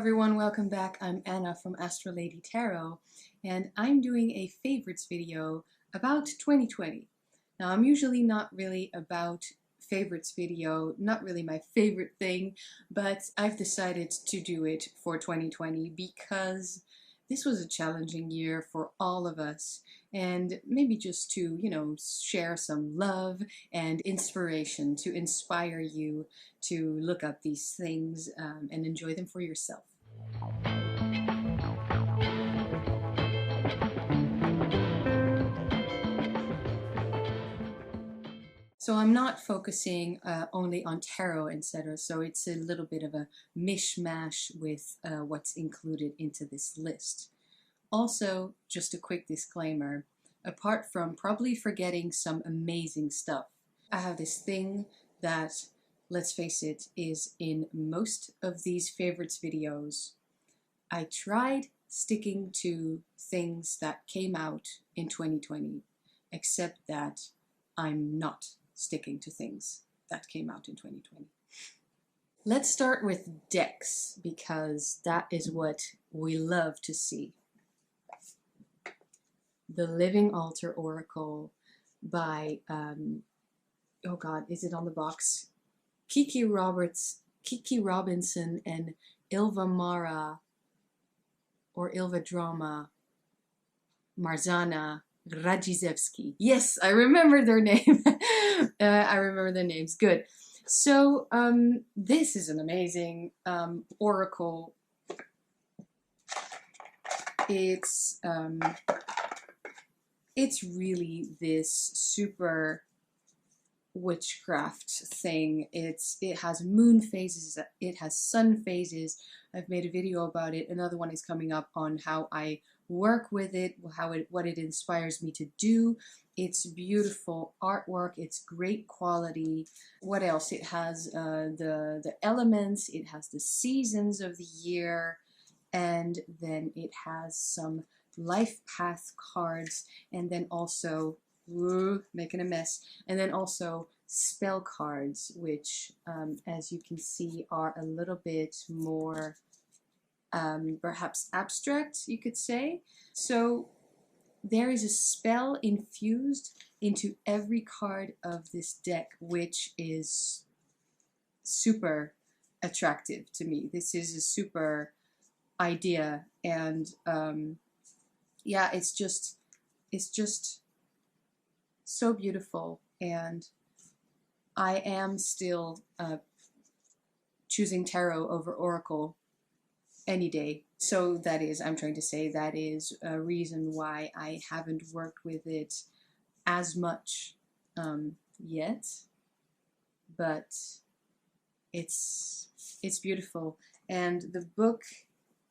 everyone, welcome back. I'm Anna from Astraladytarot, and I'm doing a favorites video about 2020. Now, I'm usually not really about favorites video, not really my favorite thing, but I've decided to do it for 2020 because this was a challenging year for all of us, and maybe just to, share some love and inspiration to inspire you to look up these things and enjoy them for yourself. So I'm not focusing only on tarot, etc. So it's a little bit of a mishmash with what's included into this list. Also, just a quick disclaimer, apart from probably forgetting some amazing stuff, I have this thing that, let's face it, is in most of these favorites videos. I tried sticking to things that came out in 2020, except that I'm not sticking to things that came out in 2020. Let's start with decks, because that is what we love to see. The Living Altar Oracle by, oh God, is it on the box? Kiki Robinson and Ilva Mara, or Ilva Drama Marzana Radziszewski. Yes, I remember their name. I remember their names. Good. So this is an amazing oracle. It's really this super witchcraft thing. It has moon phases, it has sun phases. I've made a video about it. Another one is coming up on how I work with it, what it inspires me to do. It's beautiful artwork, it's great quality. What else? It has the elements, it has the seasons of the year, and then it has some life path cards, and then also making a mess, and then also spell cards, which as you can see are a little bit more perhaps abstract, you could say. So there is a spell infused into every card of this deck, which is super attractive to me. This is a super idea, and yeah, it's just so beautiful, and I am still choosing tarot over oracle any day. So that is, I'm trying to say, that is a reason why I haven't worked with it as much yet, but it's beautiful, and the book,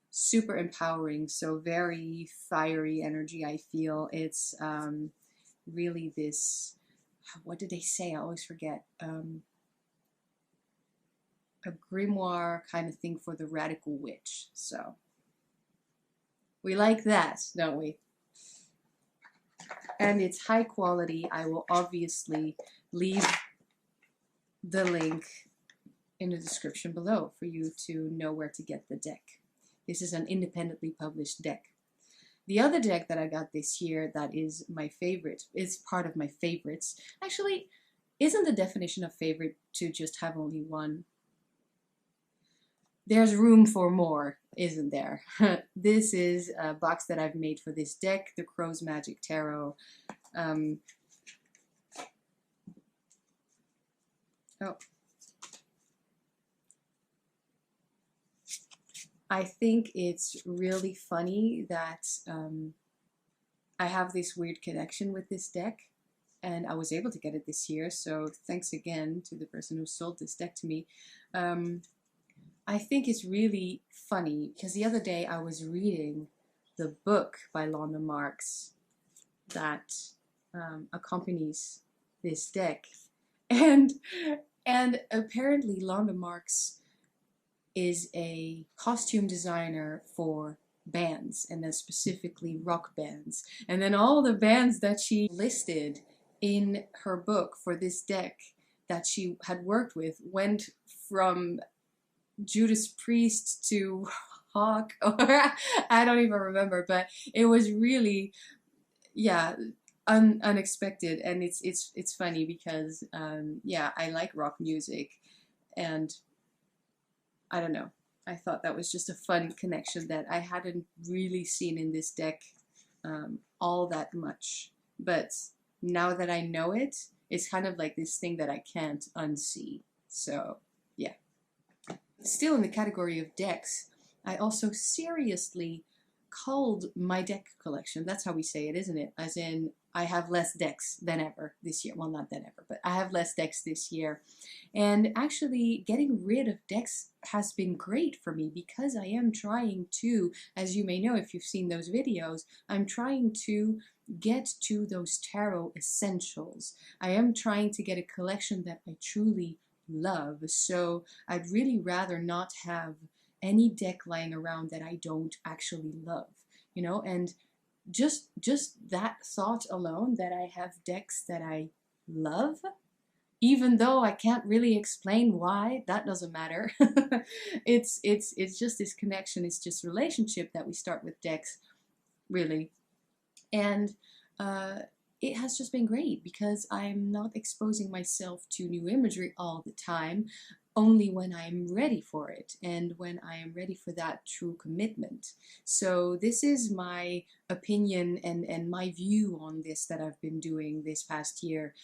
super empowering, so very fiery energy. I feel it's really this, what did they say? I always forget. A grimoire kind of thing for the radical witch. So we like that, don't we? And it's high quality. I will obviously leave the link in the description below for you to know where to get the deck. This is an independently published deck. The other deck that I got this year that is my favorite, is part of my favorites. Actually, isn't the definition of favorite to just have only one? There's room for more, isn't there? This is a box that I've made for this deck, the Crow's Magic Tarot. I think it's really funny that I have this weird connection with this deck, and I was able to get it this year, so thanks again to the person who sold this deck to me. I think it's really funny because the other day I was reading the book by Londa Marks that accompanies this deck, and apparently Londa Marks is a costume designer for bands, and then specifically rock bands. And then all the bands that she listed in her book for this deck that she had worked with went from Judas Priest to hawk, or I don't even remember, but it was really, yeah, unexpected. And it's funny because yeah, I like rock music, and I don't know, I thought that was just a fun connection that I hadn't really seen in this deck all that much. But now that I know it, it's kind of like this thing that I can't unsee. So yeah. Still in the category of decks, I also seriously culled my deck collection. That's how we say it, isn't it? As in, I have less decks than ever this year. Well, not than ever, but I have less decks this year. And actually, getting rid of decks has been great for me because I am trying to, as you may know if you've seen those videos, I'm trying to get to those tarot essentials. I am trying to get a collection that I truly love. So I'd really rather not have any deck lying around that I don't actually love, you know, and just that thought alone, that I have decks that I love, even though I can't really explain why, that doesn't matter. It's just this connection, it's just relationship that we start with decks, really. And it has just been great because I'm not exposing myself to new imagery all the time, only when I'm ready for it and when I am ready for that true commitment. So this is my opinion and my view on this that I've been doing this past year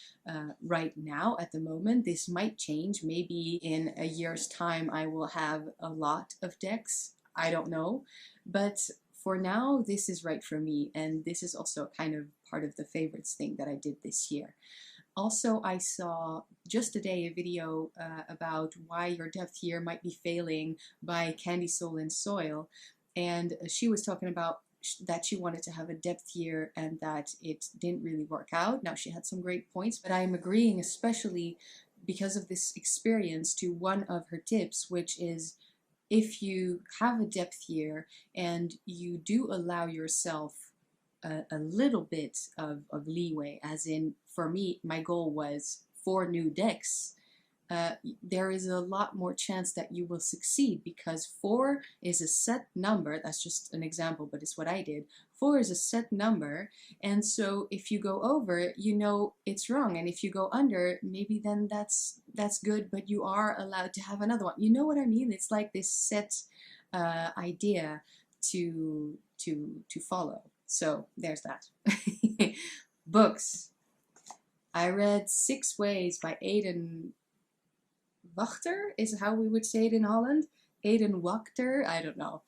right now at the moment. This might change. Maybe in a year's time I will have a lot of decks. I don't know. But for now, this is right for me, and this is also kind of part of the favorites thing that I did this year. Also, I saw just today a video about why your depth year might be failing by Candy Soul and Soil, and she was talking about that she wanted to have a depth year and that it didn't really work out. Now, she had some great points, but I am agreeing, especially because of this experience, to one of her tips, which is if you have a depth year and you do allow yourself a little bit of leeway, as in, for me, my goal was 4 new decks, there is a lot more chance that you will succeed, because 4 is a set number. That's just an example, but it's what I did. 4 is a set number, and so if you go over, you know it's wrong, and if you go under, maybe then that's good, but you are allowed to have another one. You know what I mean? It's like this set idea to follow. So there's that. Books. I read 6 Ways by Aiden Wachter, is how we would say it in Holland. Aiden Wachter, I don't know.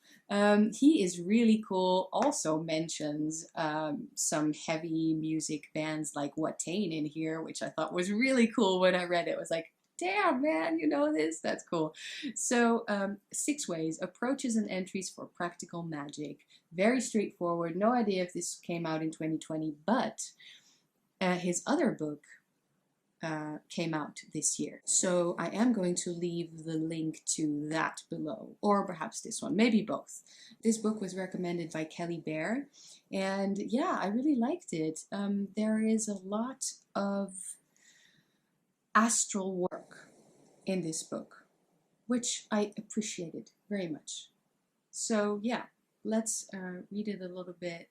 He is really cool. Also mentions some heavy music bands like Watain in here, which I thought was really cool when I read it. It was like, damn, man, you know this? That's cool. So 6 Ways, Approaches and Entries for Practical Magic. Very straightforward. No idea if this came out in 2020, but his other book came out this year. So I am going to leave the link to that below, or perhaps this one, maybe both. This book was recommended by Kelly Bear, and yeah, I really liked it. There is a lot of astral work in this book, which I appreciated very much. So yeah, let's read it a little bit.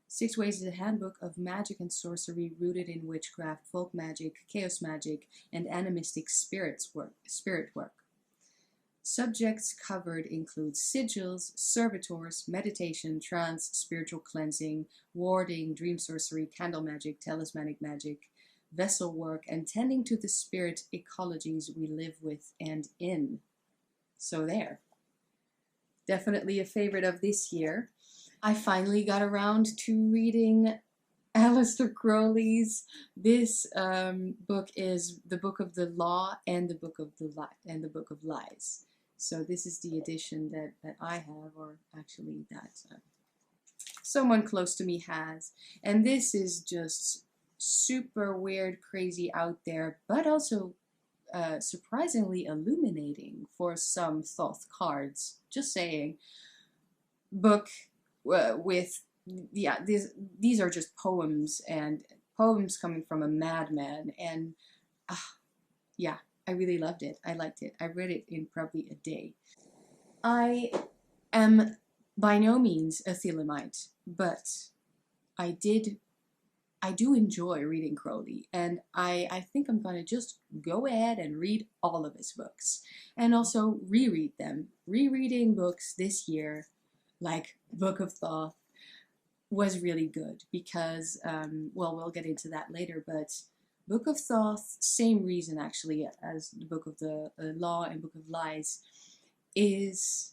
6 Ways is a handbook of magic and sorcery rooted in witchcraft, folk magic, chaos magic, and animistic spirit work. Subjects covered include sigils, servitors, meditation, trance, spiritual cleansing, warding, dream sorcery, candle magic, talismanic magic, vessel work, and tending to the spirit ecologies we live with and in. So there. Definitely a favorite of this year. I finally got around to reading Aleister Crowley's. This book is the Book of the Law and the Book of the Book of Lies. So this is the edition that I have, or actually that someone close to me has. And this is just super weird, crazy, out there, but also surprisingly illuminating for some Thoth cards. Just saying. Book with, yeah, these are just poems, and poems coming from a madman, and yeah, I really loved it. I liked it. I read it in probably a day. I am by no means a Thelemite, but I do enjoy reading Crowley, and I think I'm going to just go ahead and read all of his books, and also reread them. Rereading books this year, like Book of Thoth, was really good because, well, we'll get into that later, but Book of Thoth, same reason actually as the Book of the Law and Book of Lies, is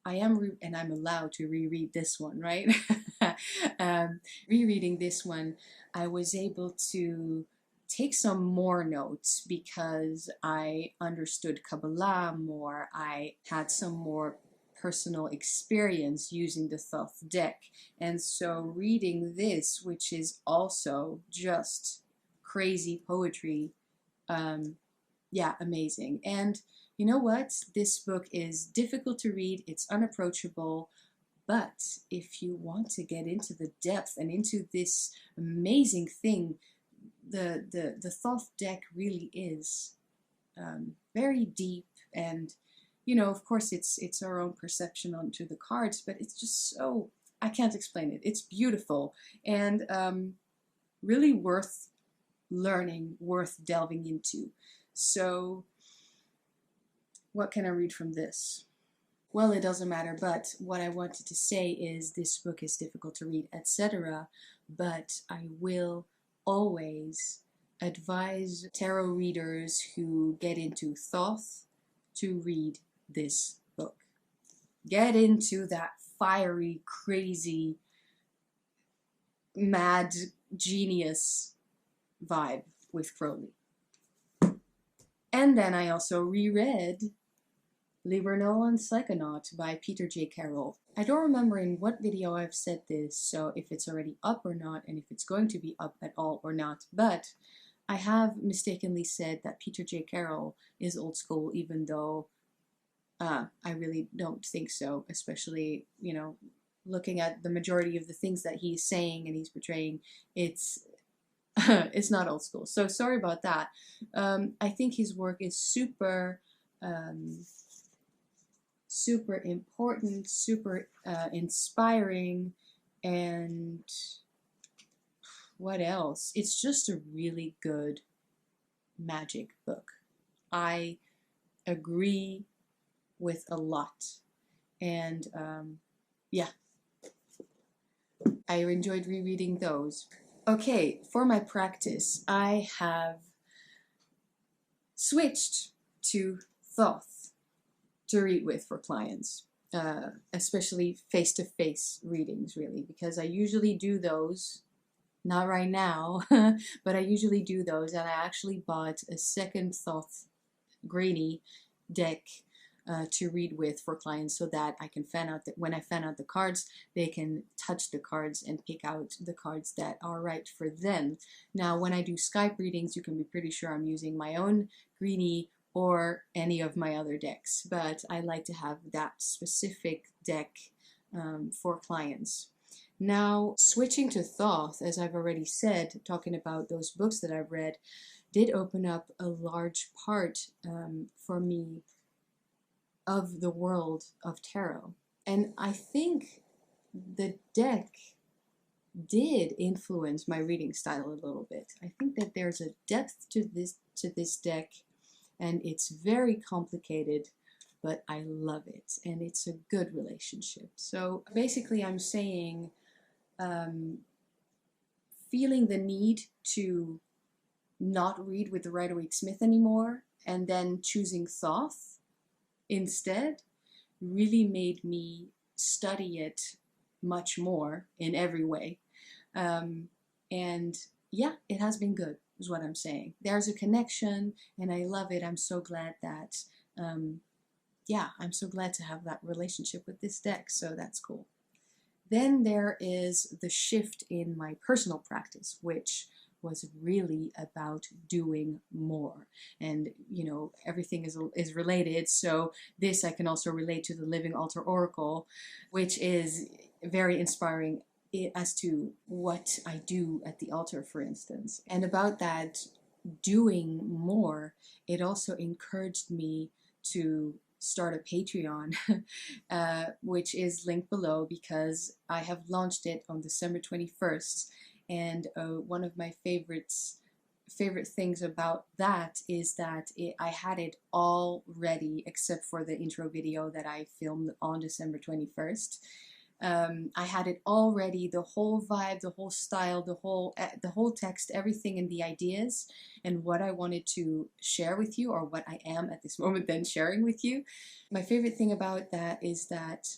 and I'm allowed to reread this one, right? Rereading this one, I was able to take some more notes because I understood Kabbalah more. I had some more personal experience using the Thoth deck. And so reading this, which is also just crazy poetry, yeah, amazing. And you know what? This book is difficult to read, it's unapproachable, but if you want to get into the depth and into this amazing thing, the Thoth deck really is very deep, and you know, of course, it's our own perception onto the cards, but it's just so, I can't explain it. It's beautiful and really worth learning, worth delving into. So what can I read from this? Well, it doesn't matter, but what I wanted to say is this book is difficult to read, etc. But I will always advise tarot readers who get into Thoth to read this book. Get into that fiery, crazy, mad, genius vibe with Crowley. And then I also reread Libernal and Psychonaut by Peter J. Carroll. I don't remember in what video I've said this, so if it's already up or not, and if it's going to be up at all or not, but I have mistakenly said that Peter J. Carroll is old school, even though I really don't think so, especially, you know, looking at the majority of the things that he's saying and he's portraying, it's it's not old school. So sorry about that. I think his work is super super important, super inspiring, and what else? It's just a really good magic book. I agree with a lot, and yeah, I enjoyed rereading those. Okay, for my practice, I have switched to Thoth to read with for clients, especially face-to-face readings, really, because I usually do those, not right now, but I usually do those, and I actually bought a second Thoth Greenie deck to read with for clients so that I can fan out, when I fan out the cards, they can touch the cards and pick out the cards that are right for them. Now, when I do Skype readings, you can be pretty sure I'm using my own Greenie or any of my other decks, but I like to have that specific deck for clients. Now, switching to Thoth, as I've already said, talking about those books that I've read, did open up a large part for me of the world of tarot. And I think the deck did influence my reading style a little bit. I think that there's a depth to this deck, and it's very complicated, but I love it, and it's a good relationship. So basically I'm saying feeling the need to not read with the Rider-Waite-Smith anymore and then choosing Thoth instead really made me study it much more in every way. And yeah, it has been good, is what I'm saying. There's a connection, and I love it. I'm so glad that, yeah, I'm so glad to have that relationship with this deck, so that's cool. Then there is the shift in my personal practice, which was really about doing more. And, you know, everything is related, so this I can also relate to the Living Altar Oracle, which is very inspiring as to what I do at the altar, for instance. And about that doing more, it also encouraged me to start a Patreon, which is linked below because I have launched it on December 21st. And one of my favorite things about that is that I had it all ready except for the intro video that I filmed on December 21st. I had it all ready, the whole vibe, the whole style, the whole text, everything, and the ideas and what I wanted to share with you, or what I am at this moment then sharing with you. My favorite thing about that is that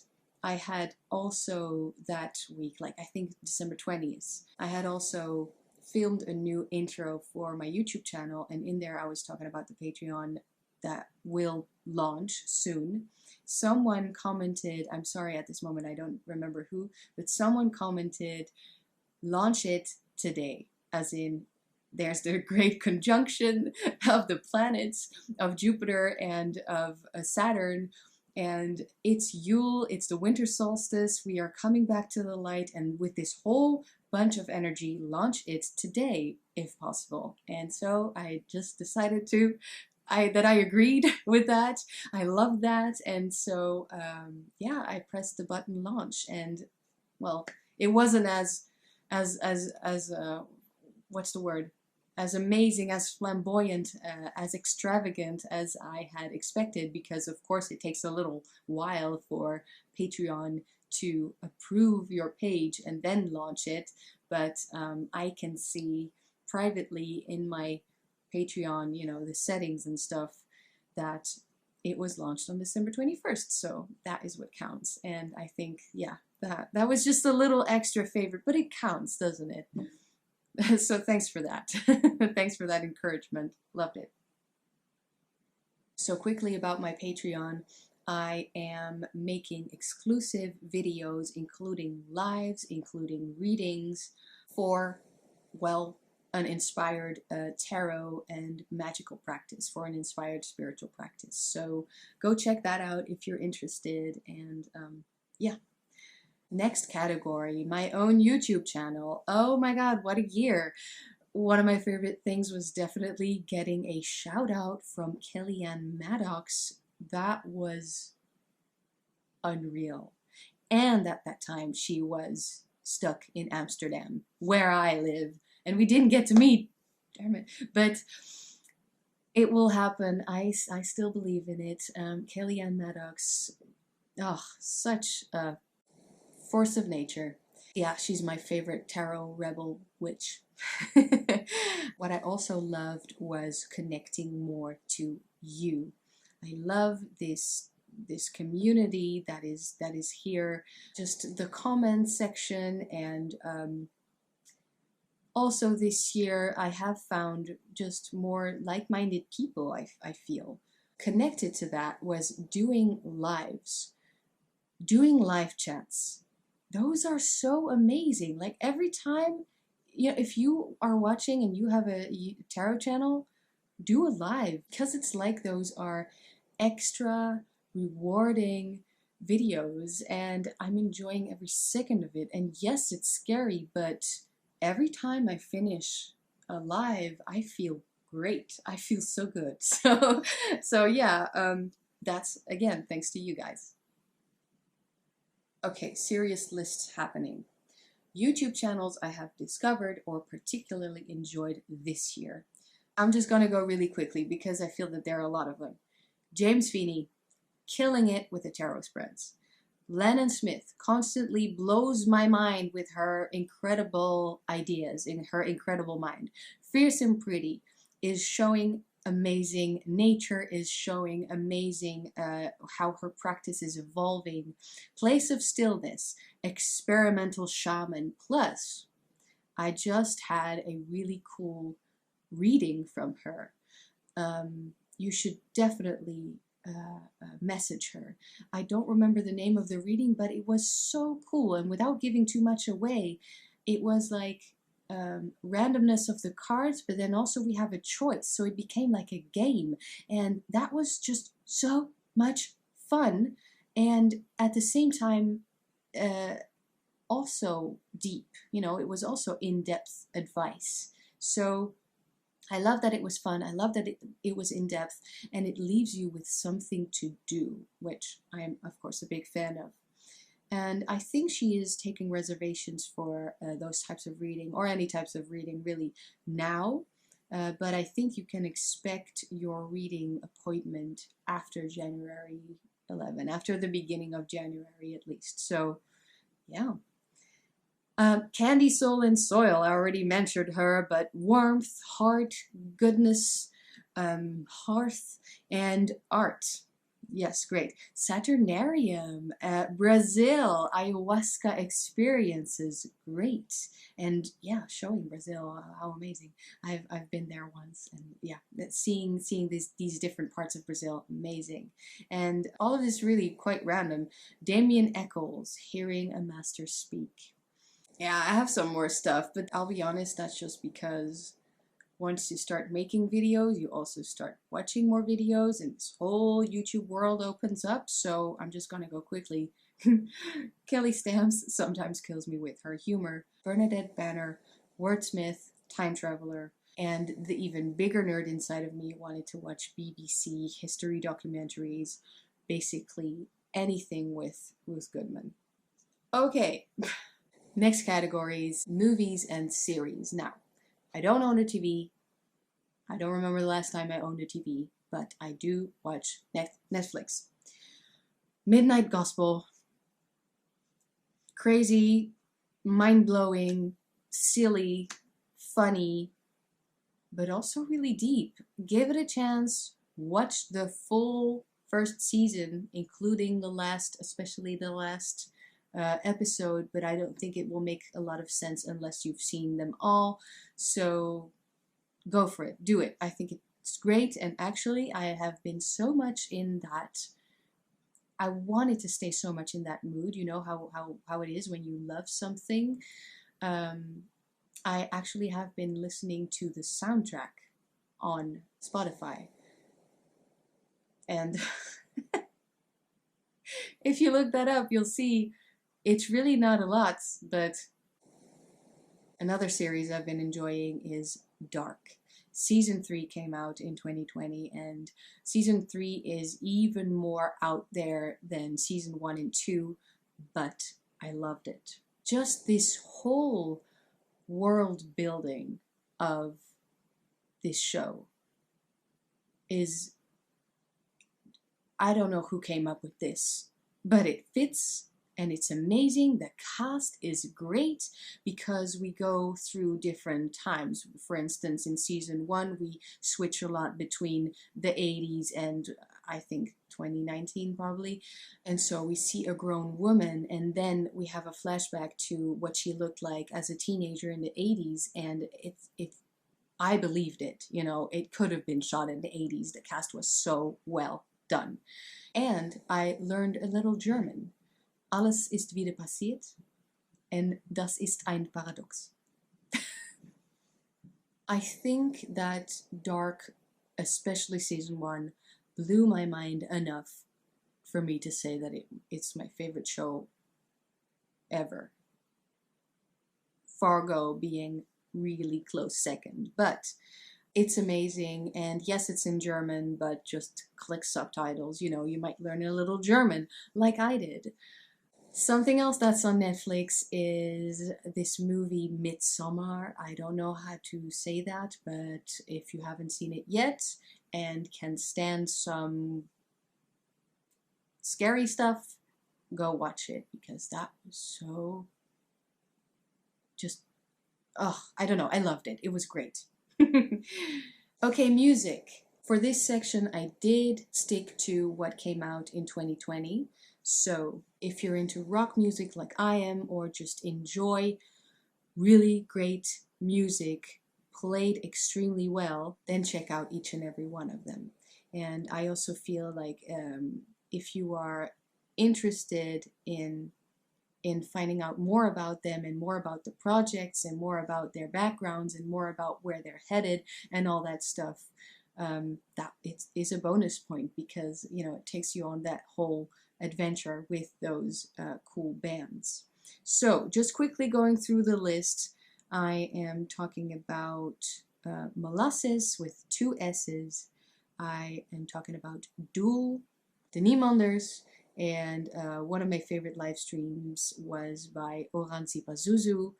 I had also that week, like I think December 20th, I had also filmed a new intro for my YouTube channel, and in there I was talking about the Patreon that will launch soon. Someone commented, I'm sorry at this moment I don't remember who, but someone commented, launch it today, as in there's the great conjunction of the planets, of Jupiter and of Saturn, and it's Yule, it's the winter solstice, we are coming back to the light, and with this whole bunch of energy, launch it today if possible. And so I just decided to, that I agreed with that. I love that, and so yeah, I pressed the button launch, and well, it wasn't as what's the word? As amazing, as flamboyant, as extravagant as I had expected, because of course it takes a little while for Patreon to approve your page and then launch it, but I can see privately in my Patreon, you know, the settings and stuff, that it was launched on December 21st, so that is what counts. And I think, yeah, that was just a little extra favorite, but it counts, doesn't it? So thanks for that. Thanks for that encouragement. Loved it. So quickly about my Patreon, I am making exclusive videos, including lives, including readings for, well, an inspired tarot and magical practice, for an inspired spiritual practice. So go check that out if you're interested. And yeah. Next category, my own YouTube channel. Oh my God, what a year. One of my favorite things was definitely getting a shout out from Kellyanne Maddox. That was unreal. And at that time, she was stuck in Amsterdam, where I live, and we didn't get to meet, damn it. But it will happen. I still believe in it. Kellyanne Maddox, oh, such a force of nature. Yeah, she's my favorite tarot rebel witch. What I also loved was connecting more to you. I love this community that is here, just the comment section, and also this year I have found just more like-minded people. I feel connected to that was doing lives, doing live chats. Those are so amazing. Like every time, you know, if you are watching and you have a tarot channel, do a live, because it's like those are extra rewarding videos, and I'm enjoying every second of it. And yes, it's scary, but every time I finish a live, I feel great. I feel so good. So yeah, that's again thanks to you guys. Okay, serious list happening. YouTube channels I have discovered or particularly enjoyed this year. I'm just gonna go really quickly because I feel that there are a lot of them. James Feeney, killing it with the tarot spreads. Lennon Smith constantly blows my mind with her incredible ideas, in her incredible mind. Fierce and Pretty is showing amazing, Nature is showing amazing how her practice is evolving. Place of Stillness, experimental shaman. Plus, I just had a really cool reading from her. You should definitely message her. I don't remember the name of the reading, but it was so cool, and without giving too much away, it was like randomness of the cards, but then also we have a choice, so it became like a game, and that was just so much fun, and at the same time also deep. You know, it was also in-depth advice. So I love that it was fun. I love that it was in depth, and it leaves you with something to do, which I am, of course, a big fan of. And I think she is taking reservations for those types of reading, or any types of reading really, now. But I think you can expect your reading appointment after January 11, after the beginning of January at least. So, yeah. Candy, Soul, and Soil, I already mentioned her, but warmth, heart, goodness, hearth, and art. Yes, great. Saturnarium, Brazil, ayahuasca experiences, great. And yeah, showing Brazil, how amazing. I've been there once, and yeah, seeing these different parts of Brazil, amazing. And all of this really quite random. Damien Eccles, hearing a master speak. Yeah, I have some more stuff, but I'll be honest, that's just because once you start making videos, you also start watching more videos, and this whole YouTube world opens up, so I'm just gonna go quickly. Kelly Stamps sometimes kills me with her humor. Bernadette Banner, wordsmith, time traveler, and the even bigger nerd inside of me wanted to watch BBC history documentaries, basically anything with Ruth Goodman. Okay. Next category is movies and series. Now, I don't own a TV. I don't remember the last time I owned a TV, but I do watch Netflix. Midnight Gospel. Crazy, mind-blowing, silly, funny, but also really deep. Give it a chance. Watch the full first season, including the last, especially the last episode, but I don't think it will make a lot of sense unless you've seen them all. So go for it. Do it. I think it's great. And actually, I have been so much in that. I wanted to stay so much in that mood. You know how it is when you love something. I actually have been listening to the soundtrack on Spotify. And if you look that up, you'll see it's really not a lot, but another series I've been enjoying is Dark. Season 3 came out in 2020, and Season 3 is even more out there than Season 1 and 2, but I loved it. Just this whole world building of this show is, I don't know who came up with this, but it fits. And it's amazing. The cast is great because we go through different times. For instance, in season 1, we switch a lot between the 80s and I think 2019 probably. And so we see a grown woman, and then we have a flashback to what she looked like as a teenager in the 80s. And I believed it. You know, it could have been shot in the 80s. The cast was so well done. And I learned a little German. Alles ist wieder passiert, and das ist ein Paradox. I think that Dark, especially season 1, blew my mind enough for me to say that it's my favorite show ever. Fargo being really close second, but it's amazing. And yes, it's in German, but just click subtitles. You know, you might learn a little German like I did. Something else that's on Netflix is this movie Midsommar. I don't know how to say that, but if you haven't seen it yet and can stand some scary stuff, go watch it, because that was so just, I don't know, I loved it. It was great. Okay, music. For this section, I did stick to what came out in 2020. So if you're into rock music like I am, or just enjoy really great music played extremely well, then check out each and every one of them. And I also feel like if you are interested in finding out more about them, and more about the projects, and more about their backgrounds, and more about where they're headed and all that stuff, that it is a bonus point, because, you know, it takes you on that whole adventure with those cool bands. So just quickly going through the list, I am talking about molasses with 2 S's. I am talking about Doel, de Niemanders, and one of my favorite live streams was by Oranzi Pazuzu.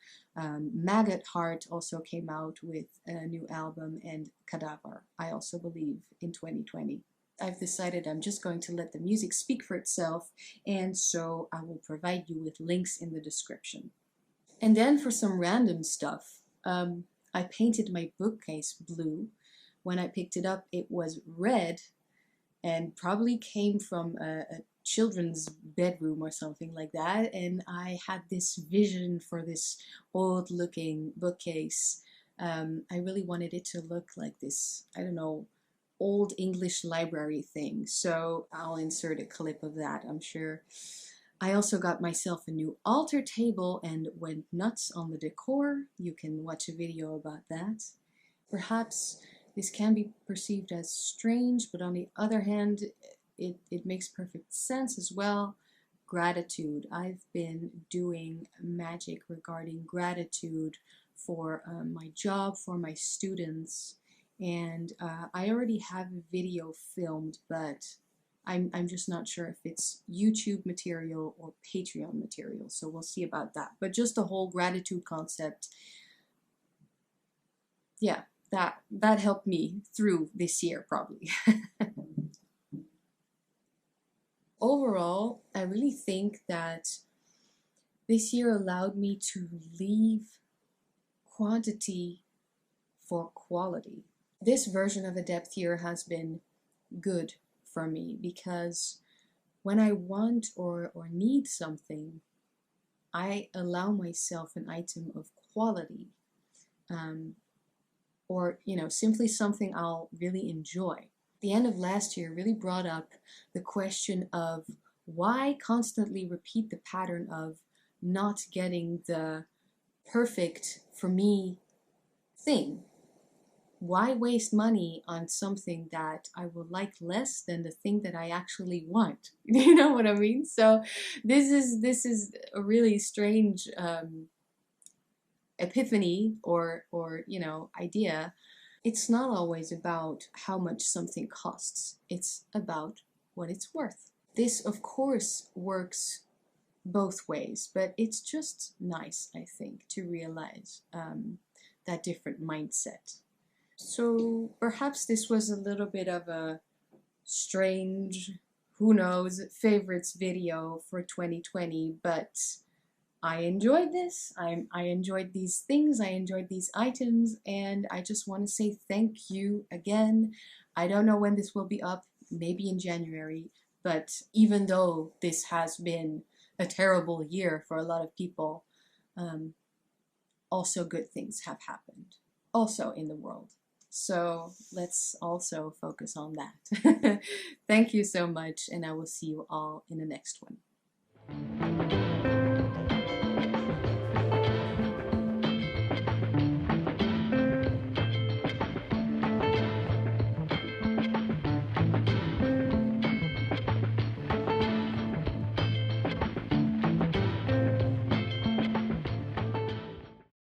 Maggot Heart also came out with a new album, and Cadaver, I also believe, in 2020. I've decided I'm just going to let the music speak for itself, and so I will provide you with links in the description. And then for some random stuff, I painted my bookcase blue. When I picked it up, it was red and probably came from a children's bedroom or something like that. And I had this vision for this old looking bookcase. I really wanted it to look like this, I don't know, old English library thing. So I'll insert a clip of that, I'm sure. I also got myself a new altar table and went nuts on the decor. You can watch a video about that. Perhaps this can be perceived as strange, but on the other hand, it makes perfect sense as well. Gratitude. I've been doing magic regarding gratitude for my job, for my students, and I already have a video filmed, but I'm just not sure if it's YouTube material or Patreon material, so we'll see about that. But just the whole gratitude concept, yeah, that helped me through this year probably. Overall, I really think that this year allowed me to leave quantity for quality. This version of a depth year has been good for me because when I want or need something, I allow myself an item of quality, or simply something I'll really enjoy. The end of last year really brought up the question of why constantly repeat the pattern of not getting the perfect for me thing. Why waste money on something that I will like less than the thing that I actually want? You know what I mean? So this is a really strange epiphany or idea. It's not always about how much something costs. It's about what it's worth. This, of course, works both ways, but it's just nice, I think, to realize that different mindset. So perhaps this was a little bit of a strange, who knows, favorites video for 2020, but I enjoyed this. I enjoyed these things. I enjoyed these items, and I just want to say thank you again. I don't know when this will be up, maybe in January, but even though this has been a terrible year for a lot of people, also good things have happened, also in the world. So let's also focus on that. Thank you so much, and I will see you all in the next one.